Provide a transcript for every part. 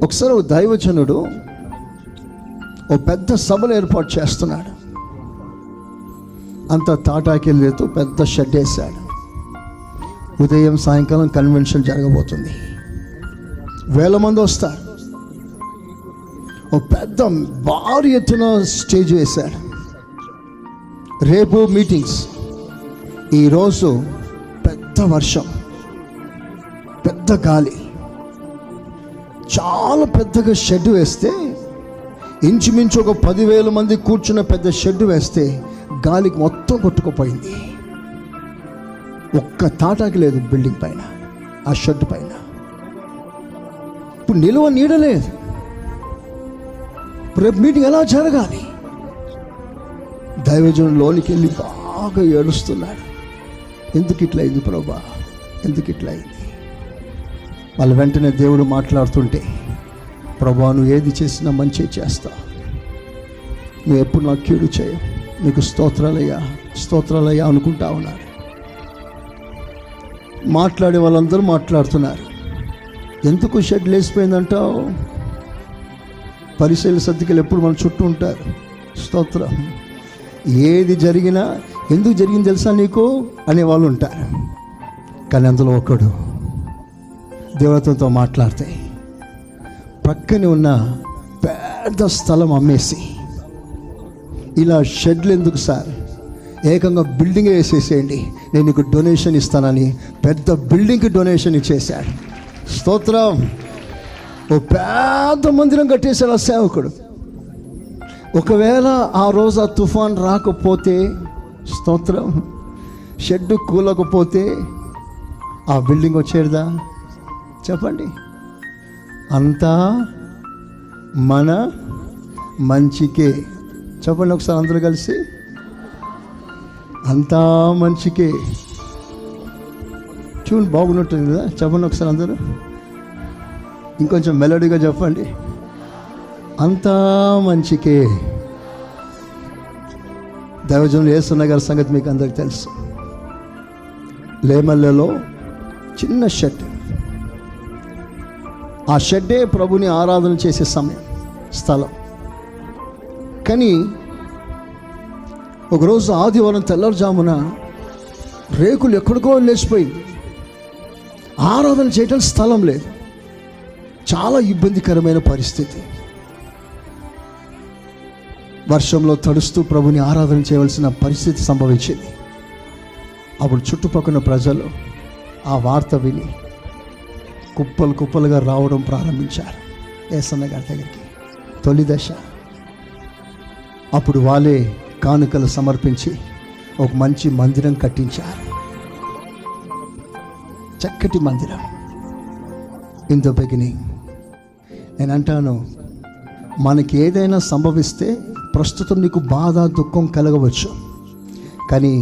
ఒకసారి ఒక దైవజనుడు ఓ పెద్ద సభలు ఏర్పాటు చేస్తున్నాడు. అంత తాటాకిళ్ళతో పెద్ద షెడ్ వేశాడు. ఉదయం సాయంకాలం కన్వెన్షన్ జరగబోతుంది. 1000 మంది వస్తారు. ఓ పెద్ద భారీ ఎత్తున స్టేజ్ వేశాడు. రేపు మీటింగ్స్, ఈరోజు పెద్ద వర్షం, పెద్ద గాలి, చాలా పెద్దగా షెడ్ వేస్తే, ఇంచుమించు ఒక 10,000 మంది కూర్చున్న పెద్ద షెడ్ వేస్తే గాలికి మొత్తం కొట్టుకుపోయింది. ఒక్క తాటాకి లేదు బిల్డింగ్ పైన, ఆ షెడ్ పైన. ఇప్పుడు నిలువ నీడలేదు. రేపు మీటింగ్ ఎలా జరగాలి? దైవజనుడు లోనికి వెళ్ళి బాగా ఏడుస్తున్నాడు. ఎందుకు ఇట్లా అయింది ప్రభా, ఎందుకు ఇట్లా అయింది? వాళ్ళు వెంటనే దేవుడు మాట్లాడుతుంటే, ప్రభా నువ్వు ఏది చేసినా మంచి చేస్తావు, నువ్వు ఎప్పుడు నాకు కీడు చేయవు, నీకు స్తోత్రాలయ్యా స్తోత్రాలయ్యా అనుకుంటా ఉన్నారు. మాట్లాడే వాళ్ళందరూ మాట్లాడుతున్నారు. ఎందుకు షెడ్ లేసిపోయిందంటావు? పరిశీలన సర్దికలు ఎప్పుడు మన చుట్టూ ఉంటారు. స్తోత్రం. ఏది జరిగినా ఎందుకు జరిగింది తెలుసా నీకు అనేవాళ్ళు ఉంటారు. కానీ అందులో ఒకడు దేవతతో మాట్లాడితే, ప్రక్కనే ఉన్న పెద్ద స్థలం అమ్మేసి, ఇలా షెడ్లు ఎందుకు సార్, ఏకంగా బిల్డింగ్ వేసేసేయండి, నేను నీకు డొనేషన్ ఇస్తానని పెద్ద బిల్డింగ్కి డొనేషన్ ఇచ్చేశాడు. స్తోత్రం. ఓ పెద్ద మందిరం కట్టేశాడు ఆ సేవకుడు. ఒకవేళ ఆ రోజు ఆ తుఫాన్ రాకపోతే, స్తోత్రం, షెడ్ కూలకపోతే ఆ బిల్డింగ్ వచ్చేదా? చెప్పండి. అంతా మన మంచికే. చెప్పండి ఒకసారి అందరూ కలిసి, అంతా మంచికే. చూడండి బాగున్నట్టుంది కదా. చెప్పండి ఒకసారి అందరూ, ఇంకొంచెం మెలోడీగా చెప్పండి. అంతా మంచికే. దైవజనులు యేసన్న గారి సంగతి మీకు అందరికి తెలుసు. లేమల్లలో చిన్న షెడ్, ఆ షెడ్డే ప్రభుని ఆరాధన చేసే సమయం, స్థలం. కానీ ఒకరోజు ఆదివారం తెల్లవారుజామున రేకులు ఎక్కడికో లేచిపోయింది. ఆరాధన చేయడానికి స్థలం లేదు. చాలా ఇబ్బందికరమైన పరిస్థితి. వర్షంలో తడుస్తూ ప్రభుని ఆరాధన చేయవలసిన పరిస్థితి సంభవించింది. అప్పుడు చుట్టుపక్కల ప్రజలు ఆ వార్త విని కుప్పలు కుప్పలుగా రావడం ప్రారంభించారు యేసన్న గారి దగ్గరికి. తొలి దశ. అప్పుడు వాళ్ళే కానుకలు సమర్పించి ఒక మంచి మందిరం కట్టించారు. చక్కటి మందిరం. In the beginning. నేను అంటాను, మనకి ఏదైనా సంభవిస్తే ప్రస్తుతం నీకు బాధ దుఃఖం కలగవచ్చు, కానీ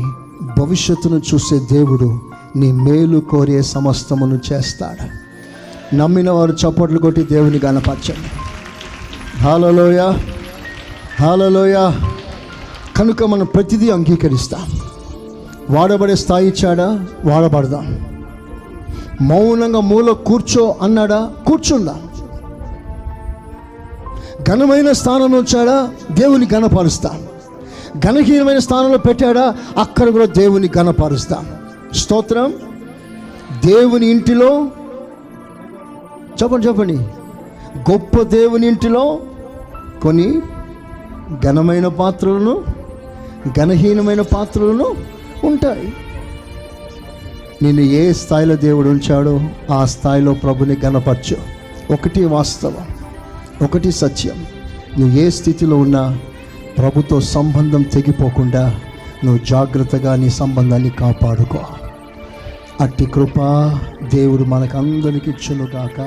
భవిష్యత్తును చూసే దేవుడు నీ మేలు కోరే సమస్తమును చేస్తాడు. నమ్మిన వారు చప్పట్లు కొట్టి దేవుని గణపరచండి. హల్లెలూయా, హల్లెలూయా. కనుక మనం ప్రతిదీ అంగీకరిస్తాం. వాడబడే స్థాయి ఇచ్చాడా, వాడబడదాం. మౌనంగా మూల కూర్చో అన్నాడా, కూర్చుందా. ఘనమైన స్థానంలో వచ్చాడా, దేవుని ఘనపరుస్తాం. ఘనహీనమైన స్థానంలో పెట్టాడా, అక్కడ కూడా దేవుని ఘనపరుస్తాం. స్తోత్రం. దేవుని ఇంటిలో, చెప్పండి, గొప్ప దేవుని ఇంటిలో కొన్ని ఘనమైన పాత్రలను, ఘనహీనమైన పాత్రలను ఉంటాయి. నేను ఏ స్థాయిలో దేవుడు ఉంచాడో ఆ స్థాయిలో ప్రభుని ఘనపరచు. ఒకటి వాస్తవం, ఒకటి సత్యం. నువ్వు ఏ స్థితిలో ఉన్నా ప్రభుతో సంబంధం తెగిపోకుండా నువ్వు జాగ్రత్తగా నీ సంబంధాన్ని కాపాడుకో. అట్టి కృప దేవుడు మనకందరికి ఇచ్చునుగాక.